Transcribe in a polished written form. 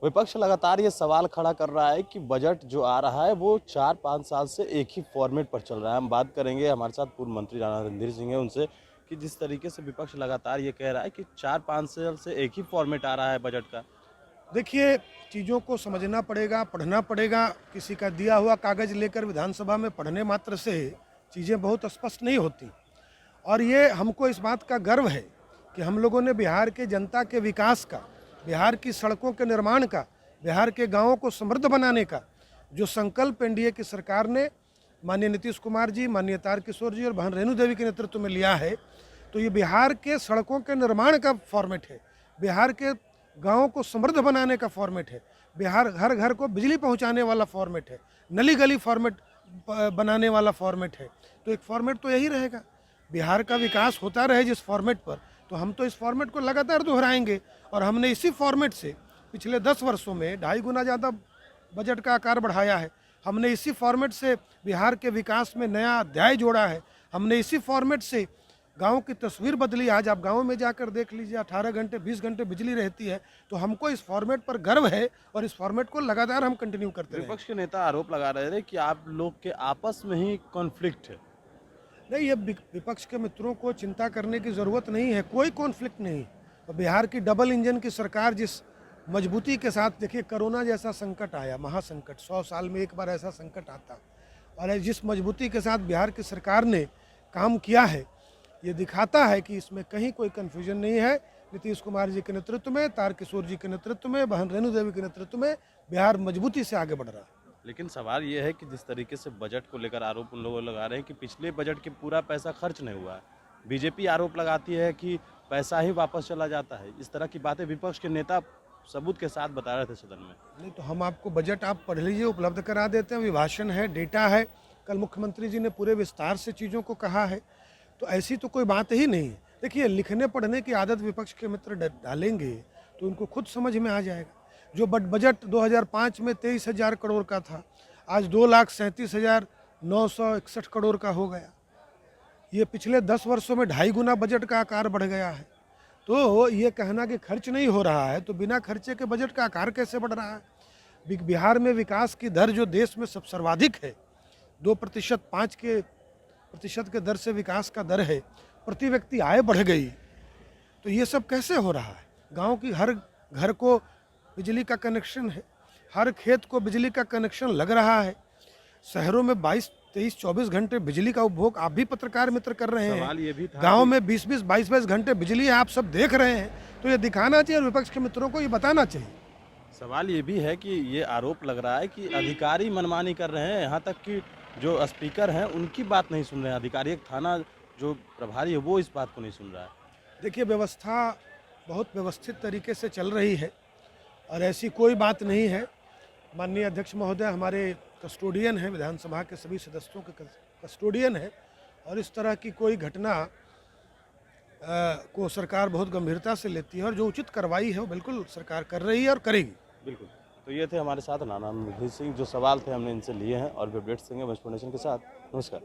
विपक्ष लगातार ये सवाल खड़ा कर रहा है कि बजट जो आ रहा है वो 4-5 साल से एक ही फॉर्मेट पर चल रहा है। हम बात करेंगे, हमारे साथ पूर्व मंत्री राणा रणधीर सिंह है उनसे, कि जिस तरीके से विपक्ष लगातार ये कह रहा है कि 4-5 साल से एक ही फॉर्मेट आ रहा है बजट का। देखिए, चीज़ों को समझना पड़ेगा, पढ़ना पड़ेगा। किसी का दिया हुआ कागज़ लेकर विधानसभा में पढ़ने मात्र से चीज़ें बहुत स्पष्ट नहीं होती। और ये हमको इस बात का गर्व है कि हम लोगों ने बिहार के जनता के विकास का, बिहार की सड़कों के निर्माण का, बिहार के गांवों को समृद्ध बनाने का जो संकल्प एनडीए की सरकार ने माननीय नीतीश कुमार जी, माननीय तारकिशोर जी और बहन रेणु देवी के नेतृत्व में लिया है, तो ये बिहार के सड़कों के निर्माण का फॉर्मेट है, बिहार के गाँवों को समृद्ध बनाने का फॉर्मेट है, बिहार घर घर को बिजली पहुँचाने वाला फॉर्मेट है, नली गली फॉर्मेट बनाने वाला फॉर्मेट है। तो एक फॉर्मेट तो यही रहेगा, बिहार का विकास होता रहे जिस फॉर्मेट पर, तो हम तो इस फॉर्मेट को लगातार दोहराएंगे। और हमने इसी फॉर्मेट से पिछले 10 वर्षों में 2.5 गुना ज़्यादा बजट का आकार बढ़ाया है। हमने इसी फॉर्मेट से बिहार के विकास में नया अध्याय जोड़ा है। हमने इसी फॉर्मेट से गाँव की तस्वीर बदली। आज आप गाँव में जाकर देख लीजिए, 18 घंटे 20 घंटे बिजली रहती है। तो हमको इस फॉर्मेट पर गर्व है और इस फॉर्मेट को लगातार हम कंटिन्यू करते हैं। विपक्ष के नेता आरोप लगा रहे थे कि आप लोग के आपस में ही कॉन्फ्लिक्ट है। नहीं, ये विपक्ष के मित्रों को चिंता करने की ज़रूरत नहीं है, कोई कॉन्फ्लिक्ट नहीं। और बिहार की डबल इंजन की सरकार जिस मजबूती के साथ, देखिए कोरोना जैसा संकट आया, महासंकट, 100 साल में एक बार ऐसा संकट आता, और जिस मजबूती के साथ बिहार की सरकार ने काम किया है, ये दिखाता है कि इसमें कहीं कोई कन्फ्यूजन नहीं है। नीतीश कुमार जी के नेतृत्व में, तारकिशोर जी के नेतृत्व में, बहन रेणु देवी के नेतृत्व में बिहार मजबूती से आगे बढ़ रहा है। लेकिन सवाल ये है कि जिस तरीके से बजट को लेकर आरोप उन लोगों लगा रहे हैं कि पिछले बजट के पूरा पैसा खर्च नहीं हुआ है। बीजेपी आरोप लगाती है कि पैसा ही वापस चला जाता है। इस तरह की बातें विपक्ष के नेता सबूत के साथ बता रहे थे सदन में। नहीं तो हम आपको बजट आप पढ़ लीजिए, उपलब्ध करा देते हैं, अभिभाषण है, डेटा है। कल मुख्यमंत्री जी ने पूरे विस्तार से चीज़ों को कहा है, तो ऐसी तो कोई बात ही नहीं है। देखिए, लिखने पढ़ने की आदत विपक्ष के मित्र डालेंगे तो उनको खुद समझ में आ जाएगा। जो बजट 2005 में 23,000 करोड़ का था, आज 2,37,961 करोड़ का हो गया। ये पिछले 10 वर्षों में 2.5 गुना बजट का आकार बढ़ गया है। तो ये कहना कि खर्च नहीं हो रहा है, तो बिना खर्चे के बजट का आकार कैसे बढ़ रहा है? बिहार में विकास की दर जो देश में सब सर्वाधिक है, 2%, 5% के दर से विकास का दर है, प्रति व्यक्ति आय बढ़ गई, तो ये सब कैसे हो रहा है? गांव की हर घर को बिजली का कनेक्शन है, हर खेत को बिजली का कनेक्शन लग रहा है। शहरों में 22, 23, 24 घंटे बिजली का उपभोग आप भी पत्रकार मित्र कर रहे हैं। सवाल ये भी था गांव में 20-20, 22-22 घंटे बिजली है, आप सब देख रहे हैं। तो ये दिखाना चाहिए और विपक्ष के मित्रों को ये बताना चाहिए। सवाल ये भी है कि ये आरोप लग रहा है कि अधिकारी मनमानी कर रहे हैं, यहाँ तक कि जो स्पीकर हैं उनकी बात नहीं सुन रहे हैं। अधिकारी, एक थाना जो प्रभारी है वो इस बात को नहीं सुन रहा है। देखिए, व्यवस्था बहुत व्यवस्थित तरीके से चल रही है और ऐसी कोई बात नहीं है। माननीय अध्यक्ष महोदय हमारे कस्टोडियन हैं, विधानसभा के सभी सदस्यों के कस्टोडियन है, और इस तरह की कोई घटना को सरकार बहुत गंभीरता से लेती है और जो उचित कार्रवाई है वो बिल्कुल सरकार कर रही है और करेगी। बिल्कुल। तो ये थे हमारे साथ राणा रणधीर सिंह, जो सवाल थे हमने इनसे लिए हैं, और भी अपडेट्स देंगे के साथ। नमस्कार।